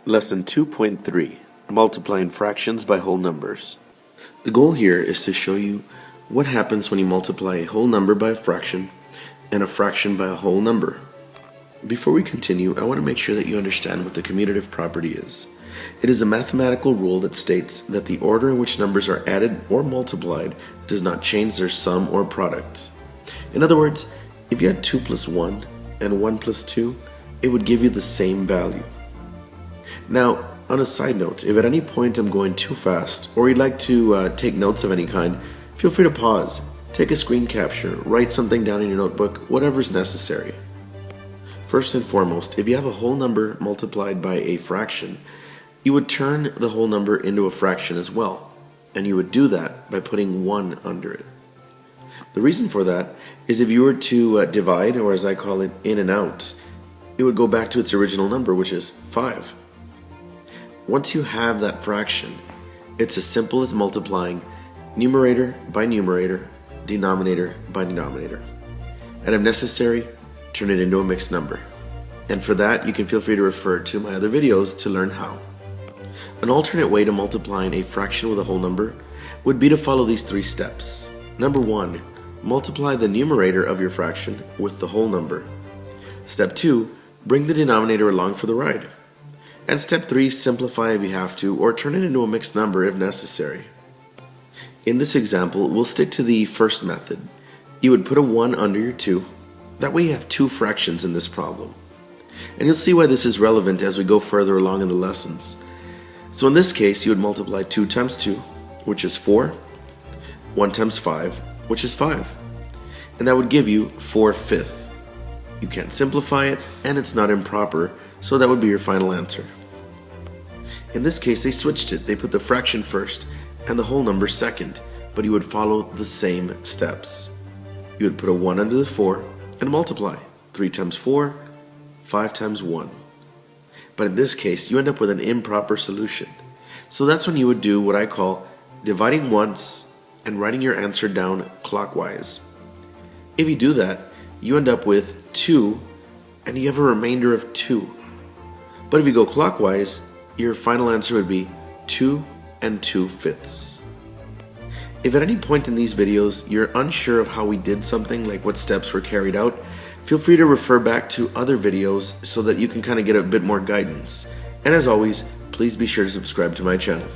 Lesson 2.3, Multiplying Fractions by Whole Numbers. The goal here is to show you what happens when you multiply a whole number by a fraction and a fraction by a whole number. Before we continue, I want to make sure that you understand what the commutative property is. It is a mathematical rule that states that the order in which numbers are added or multiplied does not change their sum or product. In other words, if you had 2 plus 1 and 1 plus 2, it would give you the same value. Now, on a side note, if at any point I'm going too fast or you'd like to take notes of any kind, feel free to pause, take a screen capture, write something down in your notebook, whatever is necessary. First and foremost, if you have a whole number multiplied by a fraction, you would turn the whole number into a fraction as well, and you would do that by putting 1 under it. The reason for that is if you were to divide, or as I call it, in and out, it would go back to its original number, which is 5. Once you have that fraction, it's as simple as multiplying numerator by numerator, denominator by denominator. And if necessary, turn it into a mixed number. And for that, you can feel free to refer to my other videos to learn how. An alternate way to multiplying a fraction with a whole number would be to follow these 3 steps. Number 1, multiply the numerator of your fraction with the whole number. Step 2, bring the denominator along for the ride. And step 3, simplify if you have to, or turn it into a mixed number if necessary. In this example, we'll stick to the first method. You would put a 1 under your 2. That way you have 2 fractions in this problem. And you'll see why this is relevant as we go further along in the lessons. So in this case, you would multiply 2 times 2, which is 4, 1 times 5, which is 5. And that would give you 4/5. You can't simplify it, and it's not improper, so that would be your final answer. In this case, they switched it. They put the fraction first and the whole number second, but you would follow the same steps. You would put a 1 under the 4 and multiply. 3 times 4, 5 times 1. But in this case, you end up with an improper solution. So that's when you would do what I call dividing once and writing your answer down clockwise. If you do that, you end up with 2 and you have a remainder of 2. But if you go clockwise, your final answer would be 2 and 2/5. If at any point in these videos you're unsure of how we did something, like what steps were carried out, feel free to refer back to other videos so that you can kind of get a bit more guidance. And as always, please be sure to subscribe to my channel.